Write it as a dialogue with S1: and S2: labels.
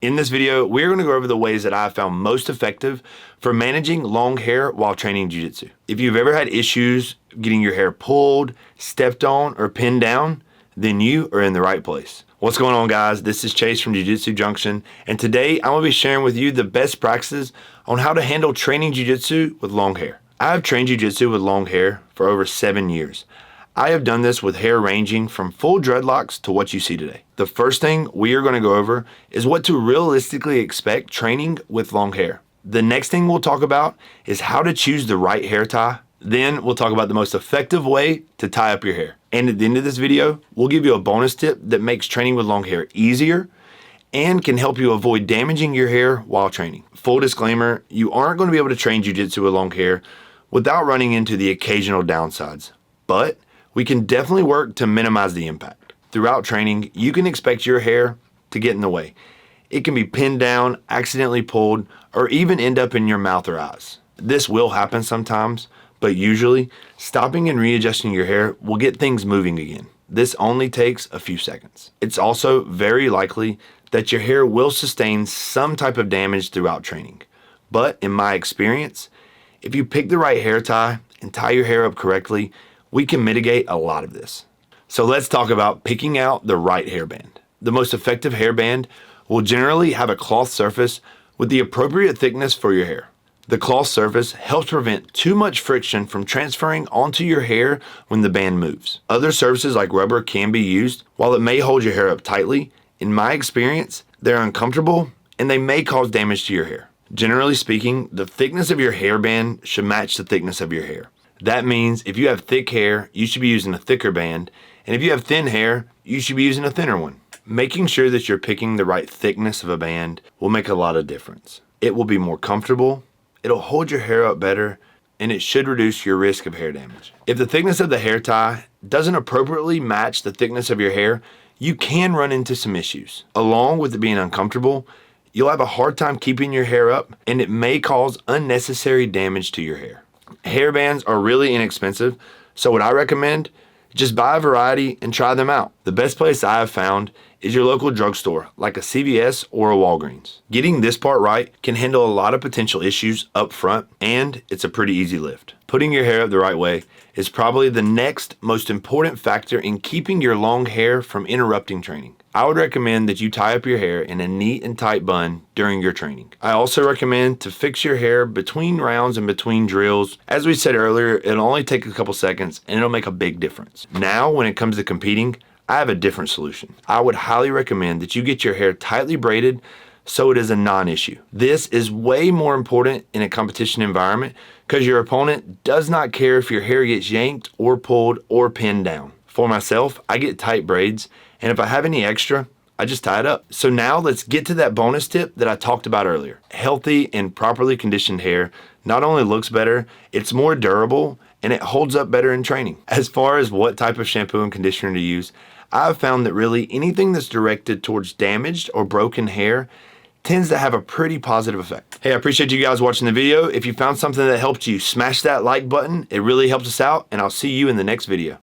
S1: In this video, we're going to go over the ways that I've found most effective for managing long hair while training jiu-jitsu. If you've ever had issues getting your hair pulled, stepped on, or pinned down, then you are in the right place. What's going on, guys? This is Chase from Jiu-Jitsu Junction, and today I'm going to be sharing with you the best practices on how to handle training jiu-jitsu with long hair. I've trained jiu-jitsu with long hair for over 7 years. I have done this with hair ranging from full dreadlocks to what you see today. The first thing we are going to go over is what to realistically expect training with long hair. The next thing we'll talk about is how to choose the right hair tie. Then we'll talk about the most effective way to tie up your hair. And at the end of this video, we'll give you a bonus tip that makes training with long hair easier and can help you avoid damaging your hair while training. Full disclaimer, you aren't going to be able to train jiu-jitsu with long hair without running into the occasional downsides. But we can definitely work to minimize the impact. Throughout training, you can expect your hair to get in the way. It can be pinned down, accidentally pulled, or even end up in your mouth or eyes. This will happen sometimes, but usually, stopping and readjusting your hair will get things moving again. This only takes a few seconds. It's also very likely that your hair will sustain some type of damage throughout training. But in my experience, if you pick the right hair tie and tie your hair up correctly, we can mitigate a lot of this. So let's talk about picking out the right hairband. The most effective hairband will generally have a cloth surface with the appropriate thickness for your hair. The cloth surface helps prevent too much friction from transferring onto your hair when the band moves. Other surfaces like rubber can be used. While it may hold your hair up tightly, in my experience, they're uncomfortable and they may cause damage to your hair. Generally speaking, the thickness of your hairband should match the thickness of your hair. That means if you have thick hair, you should be using a thicker band, and if you have thin hair, you should be using a thinner one. Making sure that you're picking the right thickness of a band will make a lot of difference. It will be more comfortable, it'll hold your hair up better, and it should reduce your risk of hair damage. If the thickness of the hair tie doesn't appropriately match the thickness of your hair, you can run into some issues. Along with it being uncomfortable, you'll have a hard time keeping your hair up, and it may cause unnecessary damage to your hair. Hairbands are really inexpensive, so what I recommend, just buy a variety and try them out. The best place I have found is your local drugstore, like a CVS or a Walgreens. Getting this part right can handle a lot of potential issues up front, and it's a pretty easy lift. Putting your hair up the right way is probably the next most important factor in keeping your long hair from interrupting training. I would recommend that you tie up your hair in a neat and tight bun during your training. I also recommend to fix your hair between rounds and between drills. As we said earlier, it'll only take a couple seconds and it'll make a big difference. Now, when it comes to competing, I have a different solution. I would highly recommend that you get your hair tightly braided so it is a non-issue. This is way more important in a competition environment because your opponent does not care if your hair gets yanked or pulled or pinned down. For myself, I get tight braids, and if I have any extra, I just tie it up. So now let's get to that bonus tip that I talked about earlier. Healthy and properly conditioned hair not only looks better, it's more durable, and it holds up better in training. As far as what type of shampoo and conditioner to use, I've found that really anything that's directed towards damaged or broken hair tends to have a pretty positive effect. Hey, I appreciate you guys watching the video. If you found something that helped you, smash that like button. It really helps us out, and I'll see you in the next video.